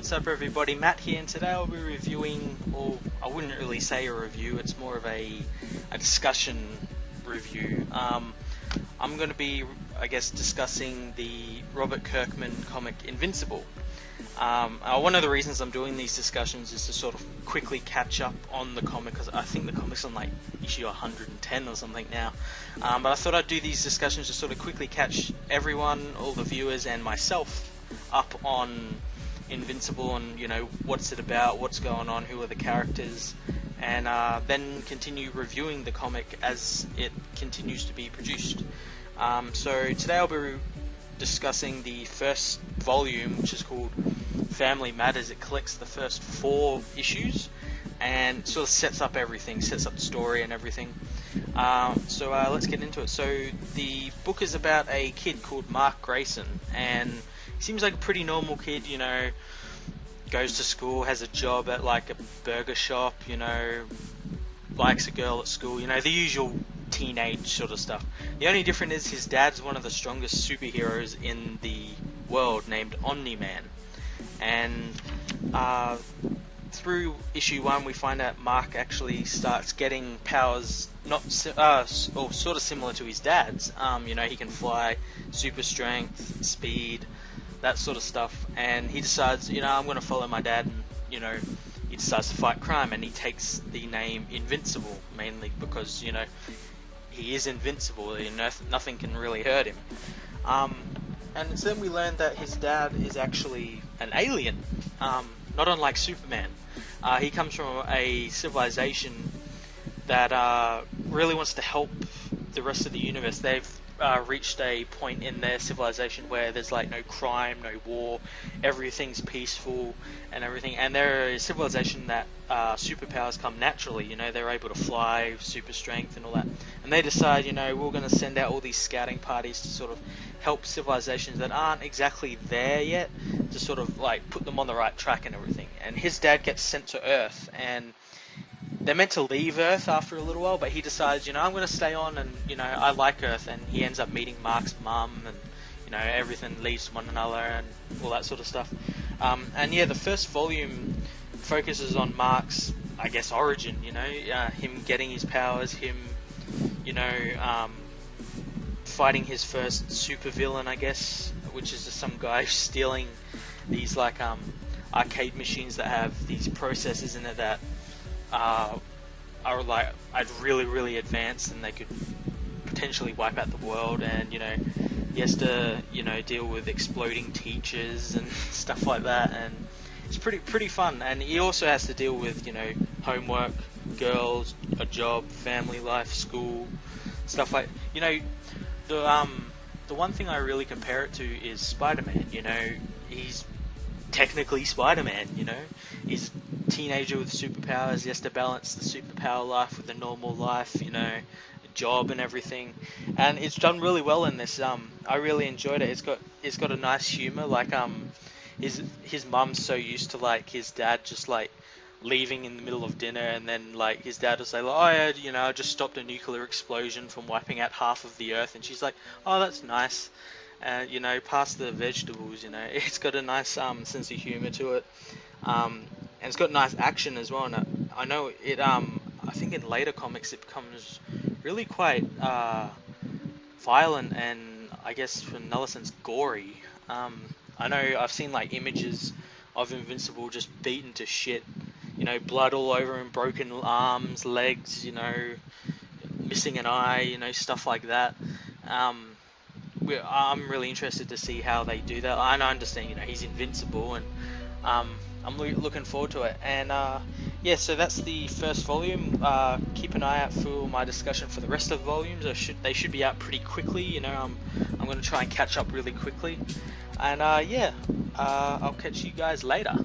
What's up everybody, Matt here, and today I'll be reviewing, or I wouldn't really say a review, it's more of a discussion review. I'm going to be, I guess, discussing the Robert Kirkman comic Invincible. One of the reasons I'm doing these discussions is to sort of quickly catch up on the comic, because I think the comic's on like issue 110 or something now. But I thought I'd do these discussions to sort of quickly catch everyone, all the viewers and myself up on Invincible and, you know, what's it about, what's going on, who are the characters, and then continue reviewing the comic as it continues to be produced. So today I'll be discussing the first volume, which is called Family Matters. It collects the first 4 issues and sort of sets up everything, sets up the story and everything. So let's get into it. So the book is about a kid called Mark Grayson, and he seems like a pretty normal kid, you know, goes to school, has a job at like a burger shop, you know, likes a girl at school, you know, the usual teenage sort of stuff. The only difference is his dad's one of the strongest superheroes in the world, named Omni-Man. And through issue 1 we find out Mark actually starts getting powers or sort of similar to his dad's. You know, he can fly, super strength, speed, that sort of stuff, and he decides, you know, I'm going to follow my dad, and, you know, he decides to fight crime, and he takes the name Invincible, mainly because, you know, he is invincible, you know, nothing can really hurt him. And so then we learn that his dad is actually an alien, not unlike Superman. He comes from a civilization that really wants to help the rest of the universe. They've reached a point in their civilization where there's like no crime, no war, everything's peaceful and everything, and they're a civilization that superpowers come naturally, you know, they're able to fly, super strength and all that, and they decide, you know, we're going to send out all these scouting parties to sort of help civilizations that aren't exactly there yet, to sort of like put them on the right track and everything. And his dad gets sent to Earth, and they're meant to leave Earth after a little while, but he decides, you know, I'm going to stay on, and, you know, I like Earth, and he ends up meeting Mark's mum, and, you know, everything leads to one another, and all that sort of stuff. And yeah, the first volume focuses on Mark's, I guess, origin, you know, him getting his powers, him, you know, fighting his first supervillain, I guess, which is just some guy stealing these, like, arcade machines that have these processors in it that are like really advanced, and they could potentially wipe out the world. And, you know, he has to, you know, deal with exploding teachers and stuff like that, and it's pretty fun. And he also has to deal with, you know, homework, girls, a job, family life, school, stuff like, you know, the one thing I really compare it to is Spider-Man. You know, he's technically Spider-Man, you know, he's a teenager with superpowers, he has to balance the superpower life with the normal life, you know, job and everything, and it's done really well in this. I really enjoyed it. It's got a nice humor, like his mum's so used to like his dad just like leaving in the middle of dinner, and then like his dad will say, like, oh yeah, you know, I just stopped a nuclear explosion from wiping out half of the Earth, and she's like, oh, that's nice. You know, past the vegetables, you know, it's got a nice sense of humor to it, and it's got nice action as well. And I know it. I think in later comics it becomes really quite violent, and I guess for another sense gory. I know I've seen like images of Invincible just beaten to shit, you know, blood all over him, broken arms, legs, you know, missing an eye, you know, stuff like that. I'm really interested to see how they do that. I understand, you know, he's invincible, and I'm looking forward to it. And yeah, so that's the first volume. Keep an eye out for my discussion for the rest of the volumes. They should be out pretty quickly, you know. I'm going to try and catch up really quickly. And yeah, I'll catch you guys later.